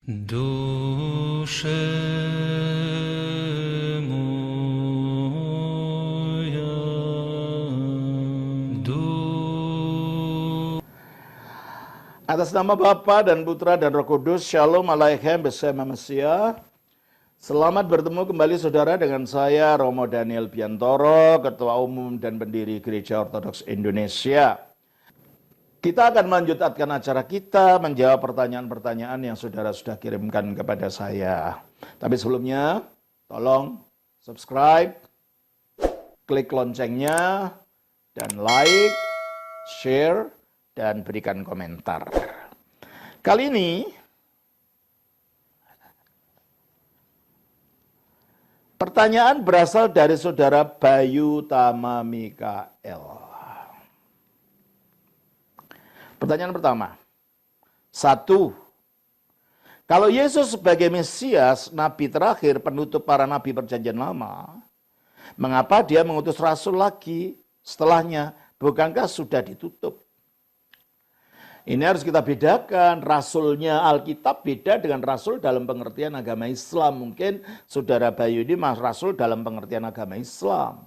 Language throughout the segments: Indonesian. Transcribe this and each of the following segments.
Duszę moja, Atas nama Bapa dan Putra dan Roh Kudus, Shalom Aleichem bersama Mesia. Selamat bertemu kembali saudara dengan saya Romo Daniel Biantoro, Ketua Umum dan Pendiri Gereja Ortodoks Indonesia. Kita akan melanjutkan acara kita menjawab pertanyaan-pertanyaan yang saudara sudah kirimkan kepada saya. Tapi sebelumnya, tolong subscribe, klik loncengnya, dan like, share, dan berikan komentar. Kali ini, pertanyaan berasal dari saudara Bayu Tama Mikael. Pertanyaan pertama, 1. Kalau Yesus sebagai Mesias, Nabi terakhir, penutup para Nabi Perjanjian Lama, mengapa dia mengutus Rasul lagi setelahnya? Bukankah sudah ditutup? Ini harus kita bedakan, Rasulnya Alkitab beda dengan Rasul dalam pengertian agama Islam. Mungkin saudara Bayu ini Rasul dalam pengertian agama Islam.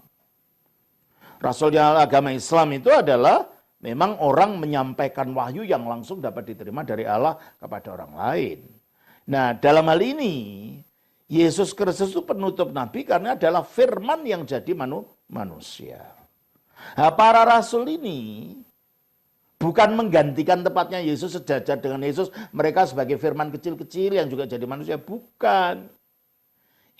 Rasulnya agama Islam itu adalah memang orang menyampaikan wahyu yang langsung dapat diterima dari Allah kepada orang lain. Nah, dalam hal ini, Yesus Kristus itu penutup Nabi karena adalah firman yang jadi manusia. Nah, para rasul ini bukan menggantikan tepatnya Yesus sejajar dengan Yesus, mereka sebagai firman kecil-kecil yang juga jadi manusia. Bukan.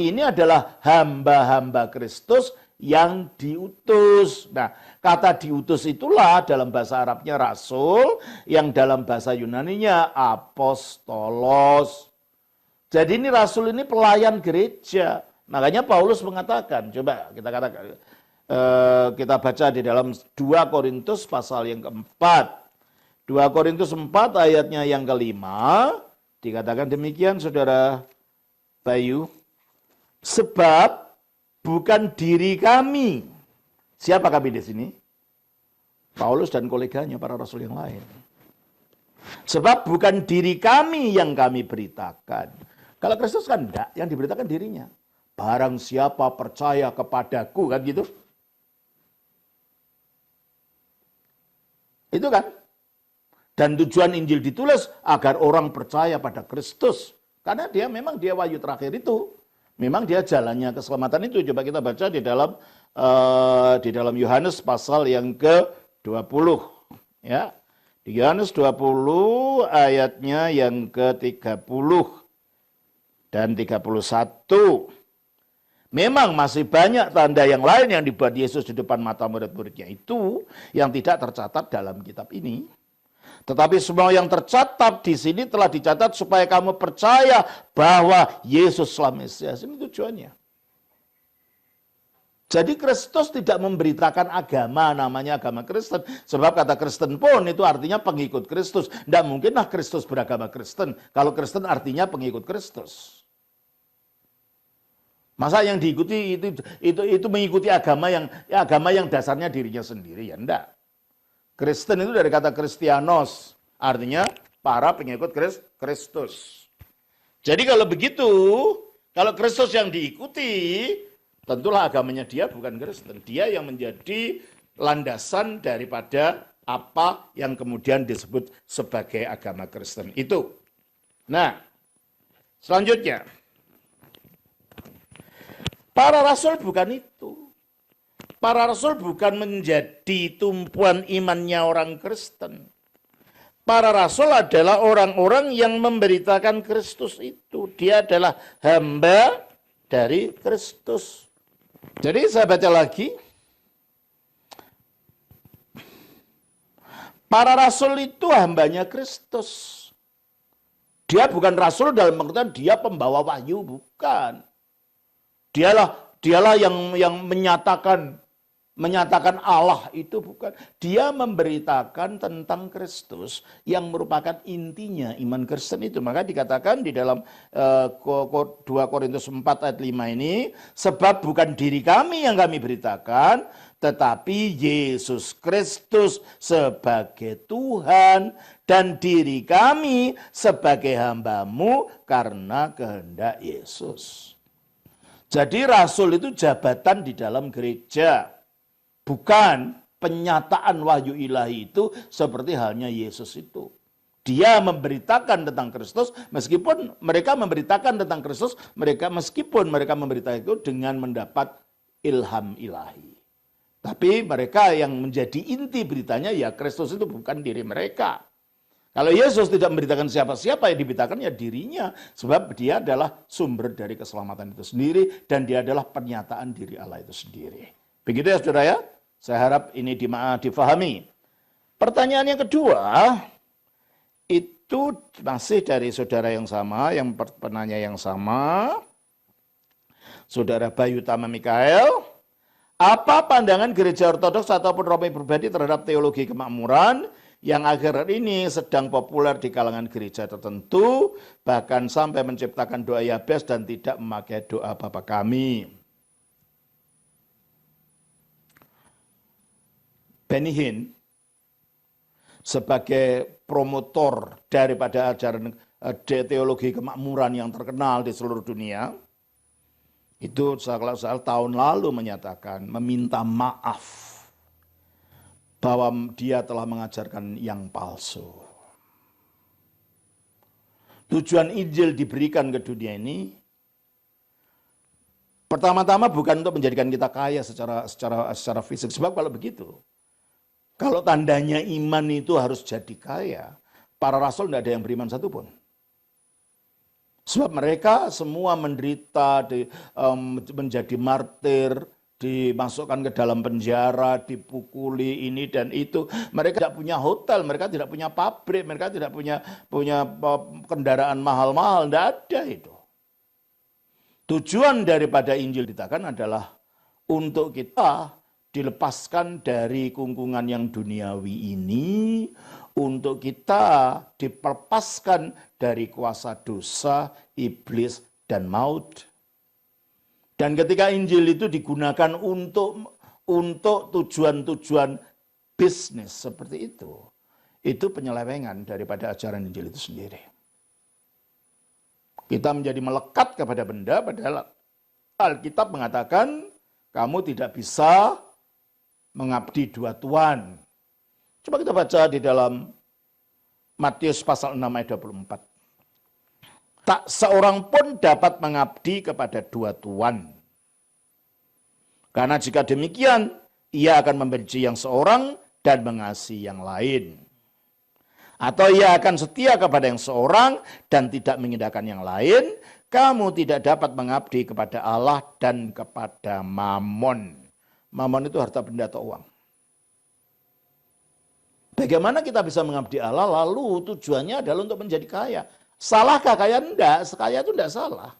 Ini adalah hamba-hamba Kristus yang diutus. Nah, kata diutus itulah dalam bahasa Arabnya rasul, yang dalam bahasa Yunaninya apostolos. Jadi ini rasul ini pelayan gereja. Makanya Paulus mengatakan, coba kita katakan, kita baca di dalam 2 Korintus pasal yang keempat. 2 Korintus 4 ayatnya yang kelima, dikatakan demikian saudara Bayu. Sebab bukan diri kami. Siapa kami di sini? Paulus dan koleganya, para rasul yang lain. Sebab bukan diri kami yang kami beritakan. Kalau Kristus kan enggak, yang diberitakan dirinya. Barang siapa percaya kepadaku, kan gitu. Itu kan. Dan tujuan Injil ditulis agar orang percaya pada Kristus. Karena dia memang dia wahyu terakhir itu. Memang dia jalannya keselamatan itu. Coba kita baca di dalam Yohanes pasal yang ke-20. Ya. Di Yohanes 20 ayatnya yang ke-30 dan 31. Memang masih banyak tanda yang lain yang dibuat Yesus di depan mata murid-muridnya itu yang tidak tercatat dalam kitab ini. Tetapi semua yang tercatat di sini telah dicatat supaya kamu percaya bahwa Yesuslah Mesias. Ini tujuannya. Jadi Kristus tidak memberitakan agama, namanya agama Kristen. Sebab kata Kristen pun itu artinya pengikut Kristus. Tidak mungkinlah Kristus beragama Kristen. Kalau Kristen artinya pengikut Kristus. Masa yang diikuti itu mengikuti agama yang dasarnya dirinya sendiri? Ya enggak. Kristen itu dari kata Kristianos, artinya para pengikut Kristus. Jadi kalau begitu, kalau Kristus yang diikuti, tentulah agamanya dia bukan Kristen. Dia yang menjadi landasan daripada apa yang kemudian disebut sebagai agama Kristen itu. Nah, selanjutnya, para rasul bukan itu. Para rasul bukan menjadi tumpuan imannya orang Kristen. Para rasul adalah orang-orang yang memberitakan Kristus itu. Dia adalah hamba dari Kristus. Jadi saya baca lagi. Para rasul itu hambanya Kristus. Dia bukan rasul dalam pengertian dia pembawa wahyu, bukan. Dialah yang menyatakan Allah itu, bukan. Dia memberitakan tentang Kristus yang merupakan intinya iman Kristen itu. Maka dikatakan di dalam 2 Korintus 4 ayat 5 ini, sebab bukan diri kami yang kami beritakan, tetapi Yesus Kristus sebagai Tuhan dan diri kami sebagai hamba-Mu karena kehendak Yesus. Jadi rasul itu jabatan di dalam gereja, bukan penyataan wahyu ilahi itu seperti halnya Yesus itu. Dia memberitakan tentang Kristus, meskipun mereka memberitakan tentang Kristus, meskipun mereka memberitakan itu dengan mendapat ilham ilahi. Tapi mereka yang menjadi inti beritanya, ya Kristus itu bukan diri mereka. Kalau Yesus tidak memberitakan siapa-siapa, yang diberitakan ya dirinya. Sebab dia adalah sumber dari keselamatan itu sendiri, dan dia adalah pernyataan diri Allah itu sendiri. Begitu ya saudara ya, saya harap ini difahami. Pertanyaan yang kedua, itu masih dari saudara yang sama, yang penanya yang sama. Saudara Bayu Tama Mikael, apa pandangan gereja ortodoks ataupun Romawi pribadi terhadap teologi kemakmuran yang akhir ini sedang populer di kalangan gereja tertentu, bahkan sampai menciptakan doa Yabes dan tidak memakai doa Bapa Kami? Benny Hinn sebagai promotor daripada ajaran teologi kemakmuran yang terkenal di seluruh dunia, itu salah tahun lalu menyatakan, meminta maaf bahwa dia telah mengajarkan yang palsu. Tujuan Injil diberikan ke dunia ini, pertama-tama bukan untuk menjadikan kita kaya secara fisik. Sebab kalau begitu, kalau tandanya iman itu harus jadi kaya, para rasul tidak ada yang beriman satupun. Sebab mereka semua menderita, menjadi martir, dimasukkan ke dalam penjara, dipukuli ini dan itu. Mereka tidak punya hotel, mereka tidak punya pabrik, mereka tidak punya kendaraan mahal-mahal, tidak ada itu. Tujuan daripada Injil ditakan adalah untuk kita dilepaskan dari kungkungan yang duniawi ini, untuk kita dilepaskan dari kuasa dosa, iblis, dan maut. Dan ketika Injil itu digunakan untuk tujuan-tujuan bisnis seperti itu penyelewengan daripada ajaran Injil itu sendiri. Kita menjadi melekat kepada benda, padahal Alkitab mengatakan kamu tidak bisa mengabdi dua tuan. Coba kita baca di dalam Matius pasal 6 ayat 24. Tak seorang pun dapat mengabdi kepada dua tuan. Karena jika demikian, ia akan membenci yang seorang dan mengasihi yang lain. Atau ia akan setia kepada yang seorang dan tidak mengindahkan yang lain. Kamu tidak dapat mengabdi kepada Allah dan kepada Mammon. Mammon itu harta benda atau uang. Bagaimana kita bisa mengabdi Allah lalu tujuannya adalah untuk menjadi kaya? Salahkah kaya? Enggak, kaya itu enggak salah.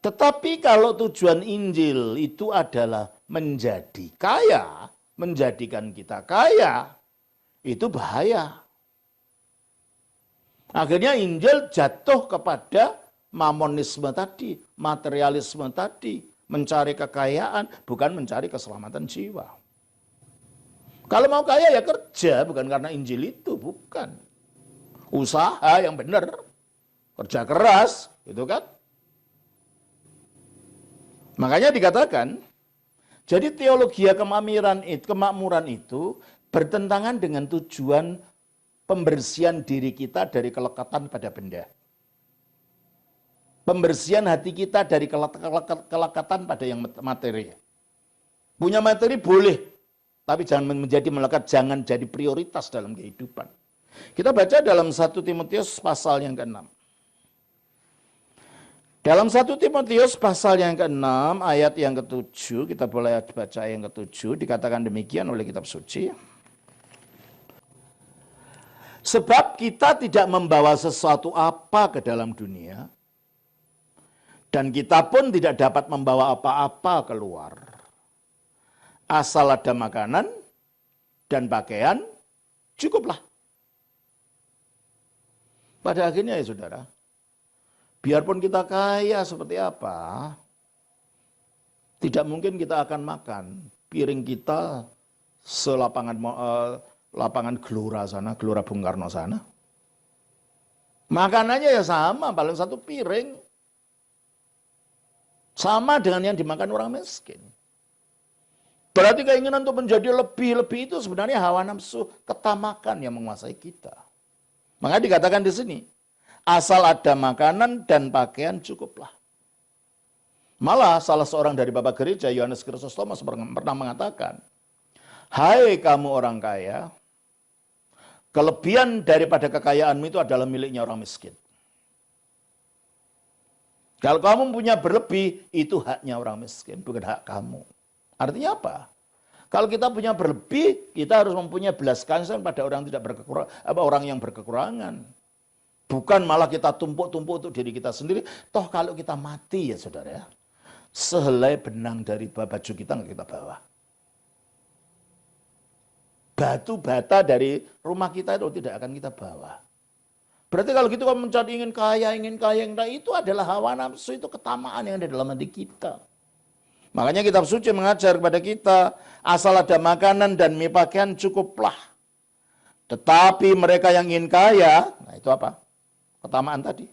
Tetapi kalau tujuan Injil itu adalah menjadi kaya, menjadikan kita kaya, itu bahaya. Akhirnya Injil jatuh kepada mamonisme tadi, materialisme tadi, mencari kekayaan, bukan mencari keselamatan jiwa. Kalau mau kaya ya kerja, bukan karena Injil itu, bukan. Usaha yang benar, kerja keras, gitu kan. Makanya dikatakan, jadi teologi kemakmuran itu bertentangan dengan tujuan pembersihan diri kita dari kelekatan pada benda. Pembersihan hati kita dari kelekatan pada yang materi. Punya materi boleh, tapi jangan menjadi melekat, jangan jadi prioritas dalam kehidupan. Kita baca dalam 1 Timotius pasal yang ke-6. Dalam 1 Timotius pasal yang ke-6 ayat yang ke-7, kita boleh baca yang ke-7, dikatakan demikian oleh kitab suci. Sebab kita tidak membawa sesuatu apa ke dalam dunia, dan kita pun tidak dapat membawa apa-apa keluar. Asal ada makanan dan pakaian, cukuplah. Pada akhirnya ya saudara, biarpun kita kaya seperti apa, tidak mungkin kita akan makan piring kita selapangan lapangan Gelora sana, Gelora Bung Karno sana. Makanannya ya sama, paling satu piring. Sama dengan yang dimakan orang miskin. Berarti keinginan untuk menjadi lebih-lebih itu sebenarnya hawa nafsu ketamakan yang menguasai kita. Maka dikatakan di sini, asal ada makanan dan pakaian cukuplah. Malah salah seorang dari Bapak Gereja, Yohanes Chrysostomus pernah mengatakan, hai kamu orang kaya, kelebihan daripada kekayaanmu itu adalah miliknya orang miskin. Kalau kamu punya berlebih, itu haknya orang miskin, bukan hak kamu. Artinya apa? Kalau kita punya berlebih, kita harus mempunyai belas kasihan pada orang yang berkekurangan. Bukan malah kita tumpuk-tumpuk untuk diri kita sendiri. Toh kalau kita mati ya saudara, sehelai benang dari baju kita nggak kita bawa. Batu bata dari rumah kita itu tidak akan kita bawa. Berarti kalau gitu kalau mencari ingin kaya, itu adalah hawa nafsu, itu ketamaan yang ada dalam hati kita. Makanya kitab suci mengajar kepada kita, asal ada makanan dan pakaian cukuplah. Tetapi mereka yang ingin kaya, nah itu apa? Ketamaan tadi.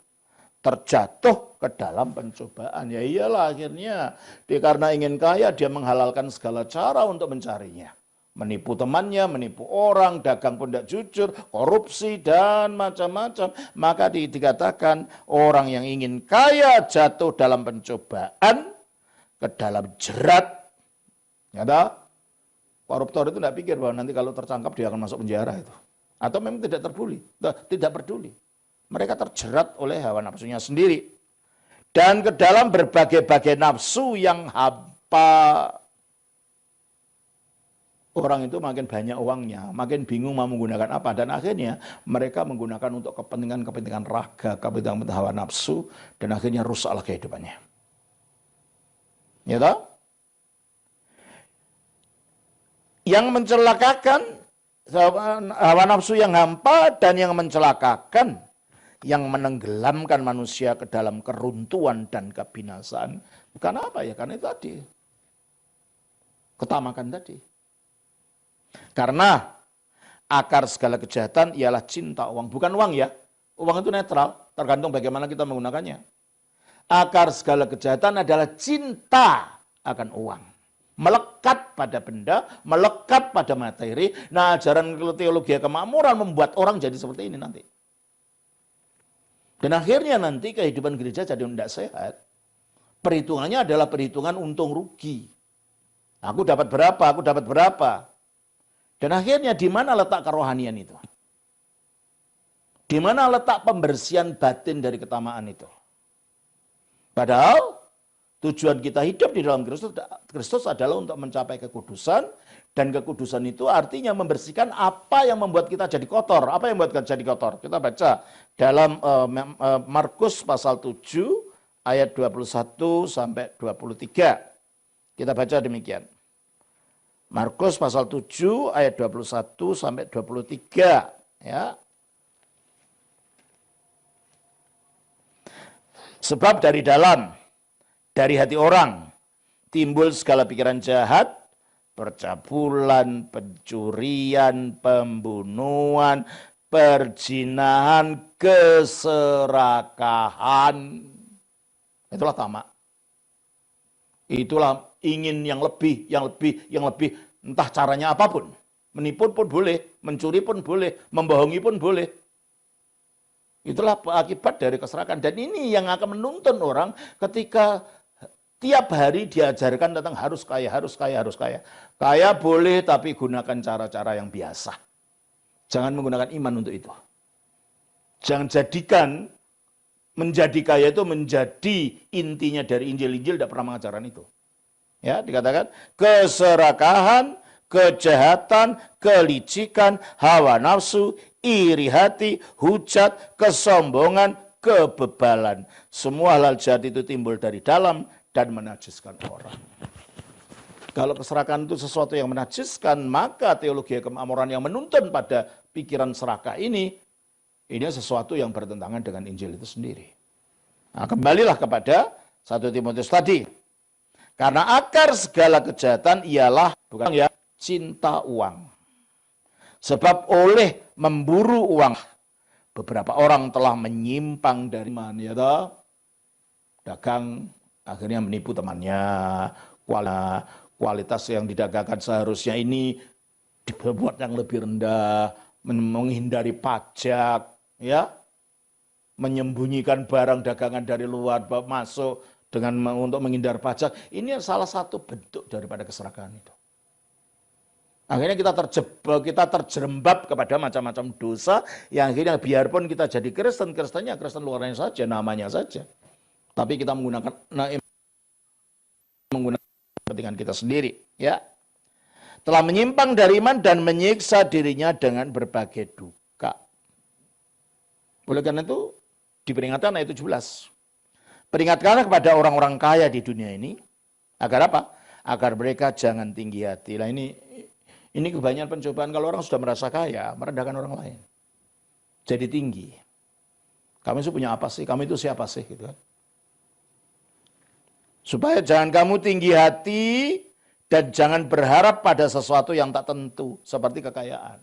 Terjatuh ke dalam pencobaan. Ya iyalah akhirnya, karena ingin kaya dia menghalalkan segala cara untuk mencarinya. Menipu temannya, menipu orang, dagang pun tidak jujur, korupsi dan macam-macam. Maka dikatakan orang yang ingin kaya jatuh dalam pencobaan, ke dalam jerat. Nyata, koruptor itu tidak pikir bahwa nanti kalau tertangkap dia akan masuk penjara itu. Atau memang tidak peduli. Mereka terjerat oleh hawa nafsunya sendiri. Dan ke dalam berbagai-bagai nafsu yang hampa. Orang itu makin banyak uangnya, makin bingung mau menggunakan apa. Dan akhirnya mereka menggunakan untuk kepentingan raga, kepentingan hawa nafsu. Dan akhirnya rusaklah kehidupannya. Ya toh? Yang mencelakakan, hawa nafsu yang hampa dan yang mencelakakan, yang menenggelamkan manusia ke dalam keruntuhan dan kebinasaan. Bukan apa ya? Karena itu tadi. Ketamakan tadi. Karena akar segala kejahatan ialah cinta uang. Bukan uang ya. Uang itu netral, tergantung bagaimana kita menggunakannya. Akar segala kejahatan adalah cinta akan uang. Melekat pada benda, melekat pada materi. Nah, ajaran teologi kemakmuran membuat orang jadi seperti ini nanti. Dan akhirnya nanti kehidupan gereja jadi tidak sehat. Perhitungannya adalah perhitungan untung rugi. Aku dapat berapa. Dan akhirnya di mana letak kerohanian itu? Di mana letak pembersihan batin dari ketamaan itu? Padahal tujuan kita hidup di dalam Kristus adalah untuk mencapai kekudusan. Dan kekudusan itu artinya membersihkan apa yang membuat kita jadi kotor. Apa yang membuat kita jadi kotor? Kita baca dalam Markus pasal 7 ayat 21 sampai 23. Kita baca demikian. Markus pasal 7 ayat 21 sampai 23 ya. Sebab dari hati orang timbul segala pikiran jahat, percabulan, pencurian, pembunuhan, perzinahan, keserakahan. Itulah tamak. Itulah ingin yang lebih, entah caranya apapun. Menipu pun boleh, mencuri pun boleh, membohongi pun boleh. Itulah akibat dari keserakahan. Dan ini yang akan menuntun orang ketika tiap hari diajarkan tentang harus kaya. Kaya boleh tapi gunakan cara-cara yang biasa. Jangan menggunakan iman untuk itu. Jangan jadikan menjadi kaya itu menjadi intinya dari Injil-Injil, tidak pernah mengajarkan itu. Ya, dikatakan keserakahan, kejahatan, kelicikan, hawa nafsu, iri hati, hujat, kesombongan, kebebalan. Semua hal jahat itu timbul dari dalam dan menajiskan orang. Kalau keserakahan itu sesuatu yang menajiskan, maka teologi kemakmuran yang menuntun pada pikiran serakah ini sesuatu yang bertentangan dengan Injil itu sendiri. Nah, kembalilah kepada 1 Timotius tadi. Karena akar segala kejahatan ialah bukan ya cinta uang. Sebab oleh memburu uang beberapa orang telah menyimpang dari iman, ya toh? Dagang akhirnya menipu temannya. Kualitas yang didagangkan seharusnya ini dibuat yang lebih rendah, menghindari pajak, ya, menyembunyikan barang dagangan dari luar masuk untuk menghindar pajak. Ini salah satu bentuk daripada keserakahan itu. Akhirnya kita terjerembab kepada macam-macam dosa yang akhirnya biarpun kita jadi Kristennya Kristen luarnya saja, namanya saja. Tapi kita menggunakan kepentingan kita sendiri, ya. Telah menyimpang dari iman dan menyiksa dirinya dengan berbagai duka. Oleh karena itu diperingatkan ayat 17. Peringatkanlah kepada orang-orang kaya di dunia ini agar apa? Agar mereka jangan tinggi hati. Nah, ini kebanyakan pencobaan kalau orang sudah merasa kaya, merendahkan orang lain. Jadi tinggi. Kami itu punya apa sih? Kami itu siapa sih? Gitu kan. Supaya jangan kamu tinggi hati dan jangan berharap pada sesuatu yang tak tentu. Seperti kekayaan.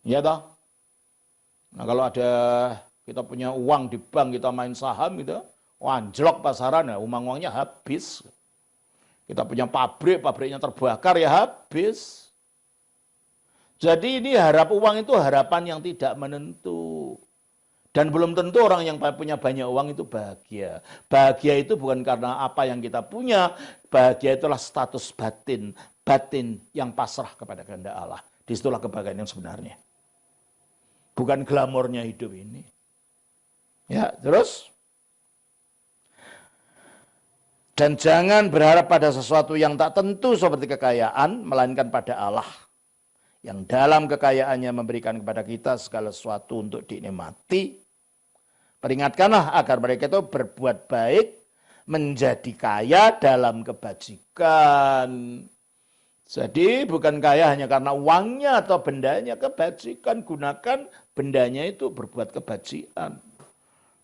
Ya toh? Nah kalau ada kita punya uang di bank, kita main saham gitu, anjlok pasaran, ya, uang-uangnya habis. Kita punya pabrik, pabriknya terbakar, ya habis. Jadi ini uang itu harapan yang tidak menentu. Dan belum tentu orang yang punya banyak uang itu bahagia. Bahagia itu bukan karena apa yang kita punya, bahagia itulah status batin yang pasrah kepada kehendak Allah. Disitulah kebahagiaan yang sebenarnya. Bukan glamornya hidup ini. Ya, terus. Dan jangan berharap pada sesuatu yang tak tentu seperti kekayaan, melainkan pada Allah. Yang dalam kekayaannya memberikan kepada kita segala sesuatu untuk dinikmati. Peringatkanlah agar mereka itu berbuat baik, menjadi kaya dalam kebajikan. Jadi bukan kaya hanya karena uangnya atau bendanya, kebajikan. Gunakan bendanya itu berbuat kebajikan.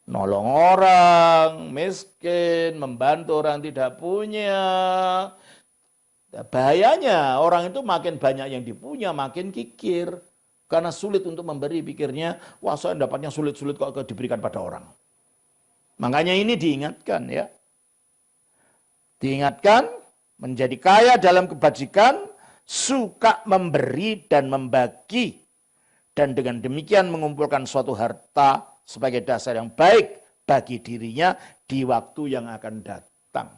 Nolong orang miskin, membantu orang tidak punya. Bahayanya orang itu makin banyak yang dipunya, makin kikir. Karena sulit untuk memberi, pikirnya, wah saya dapatnya sulit-sulit kok diberikan pada orang. Makanya ini diingatkan ya. Diingatkan, menjadi kaya dalam kebajikan, suka memberi dan membagi. Dan dengan demikian mengumpulkan suatu harta sebagai dasar yang baik bagi dirinya di waktu yang akan datang.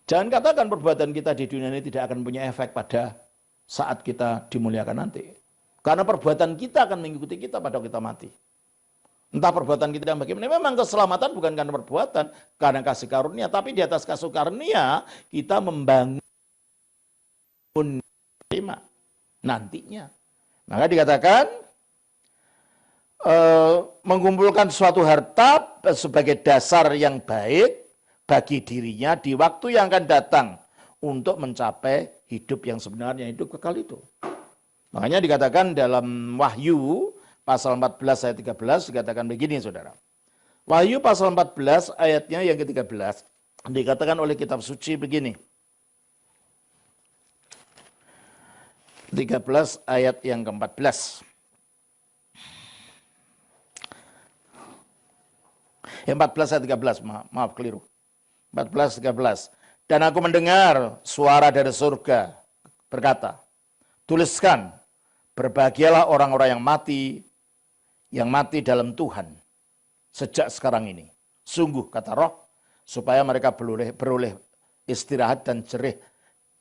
Jangan katakan perbuatan kita di dunia ini tidak akan punya efek pada saat kita dimuliakan nanti. Karena perbuatan kita akan mengikuti kita pada kita mati. Entah perbuatan kita yang bagaimana. Memang keselamatan bukan karena perbuatan, karena kasih karunia. Tapi di atas kasih karunia kita membangun nantinya. Maka dikatakan mengumpulkan suatu harta sebagai dasar yang baik bagi dirinya di waktu yang akan datang untuk mencapai hidup yang sebenarnya, hidup kekal itu. Makanya dikatakan dalam Wahyu pasal 14 ayat 13 dikatakan begini saudara. Wahyu pasal 14 ayatnya yang ke-13 dikatakan oleh kitab suci begini. 13 ayat yang ke-14. 14 ayat 13, maaf keliru. 14 13. Dan aku mendengar suara dari surga berkata, tuliskan, berbahagialah orang-orang yang mati dalam Tuhan sejak sekarang ini. Sungguh kata Roh, supaya mereka beroleh istirahat dan jerih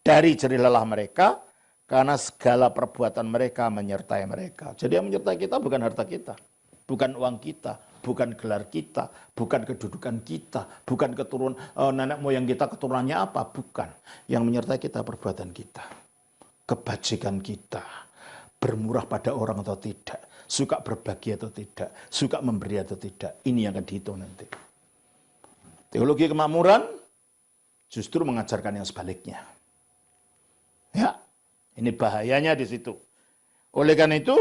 dari jerih lelah mereka, karena segala perbuatan mereka menyertai mereka. Jadi yang menyertai kita bukan harta kita, bukan uang kita, bukan gelar kita, bukan kedudukan kita, bukan keturunan nenek moyang kita, keturunannya apa, bukan. Yang menyertai kita perbuatan kita, kebajikan kita, bermurah pada orang atau tidak, suka berbagi atau tidak, suka memberi atau tidak. Ini yang akan dihitung nanti. Teologi kemakmuran justru mengajarkan yang sebaliknya. Ya, ini bahayanya di situ. Oleh karena itu,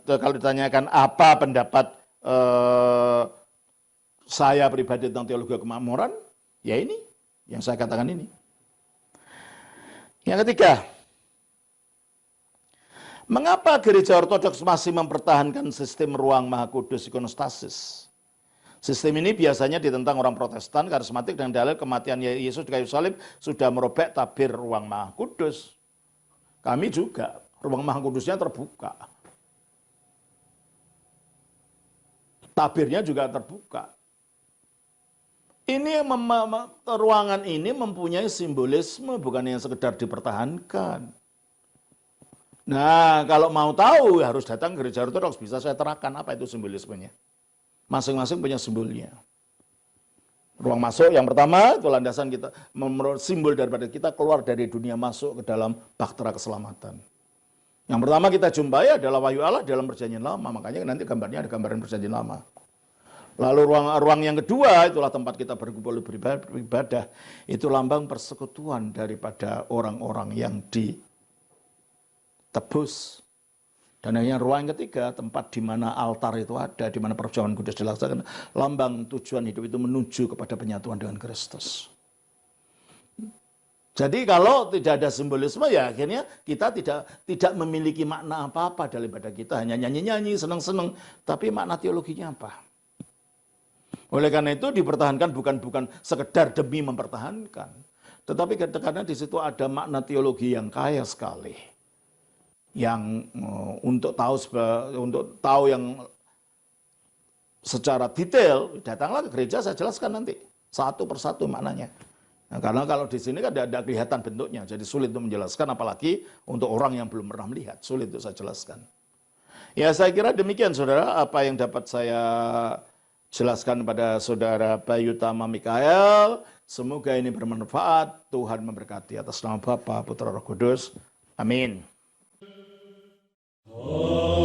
kalau ditanyakan apa pendapat saya pribadi tentang teologi kemakmuran, ya ini yang saya katakan ini. Yang ketiga, mengapa gereja ortodoks masih mempertahankan sistem ruang maha kudus ikonostasis? Sistem ini biasanya ditentang orang Protestan, karismatik dengan dalil kematian Yesus di kayu salib sudah merobek tabir ruang maha kudus. Kami juga, ruang maha kudusnya terbuka. Tabirnya juga terbuka. Ini ruangan ini mempunyai simbolisme, bukan yang sekedar dipertahankan. Nah, kalau mau tahu harus datang ke gereja ortodoks, bisa saya terangkan apa itu simbolismenya. Masing-masing punya simbolnya. Ruang masuk yang pertama itu landasan kita, simbol daripada kita keluar dari dunia masuk ke dalam bahtera keselamatan. Yang pertama kita jumpai adalah wahyu Allah dalam perjanjian lama, makanya nanti gambarnya ada gambaran perjanjian lama. Lalu ruang yang kedua itulah tempat kita berkumpul beribadah, itu lambang persekutuan daripada orang-orang yang ditebus. Dan yang ruang ketiga, tempat di mana altar itu ada, di mana perjamuan kudus dilaksanakan, lambang tujuan hidup itu menuju kepada penyatuan dengan Kristus. Jadi kalau tidak ada simbolisme, ya akhirnya kita tidak memiliki makna apa-apa daripada kita hanya nyanyi-nyanyi, senang-senang, tapi makna teologinya apa? Oleh karena itu dipertahankan bukan sekedar demi mempertahankan, tetapi karena di situ ada makna teologi yang kaya sekali. Yang untuk tahu yang secara detail, datanglah ke gereja, saya jelaskan nanti satu persatu maknanya. Nah, karena kalau di sini kan tidak kelihatan bentuknya, jadi sulit untuk menjelaskan, apalagi untuk orang yang belum pernah melihat, sulit untuk saya jelaskan. Ya, saya kira demikian, saudara, apa yang dapat saya jelaskan pada saudara Bayu Tama Mikael. Semoga ini bermanfaat. Tuhan memberkati atas nama Bapa, Putra, Roh Kudus. Amin. Oh.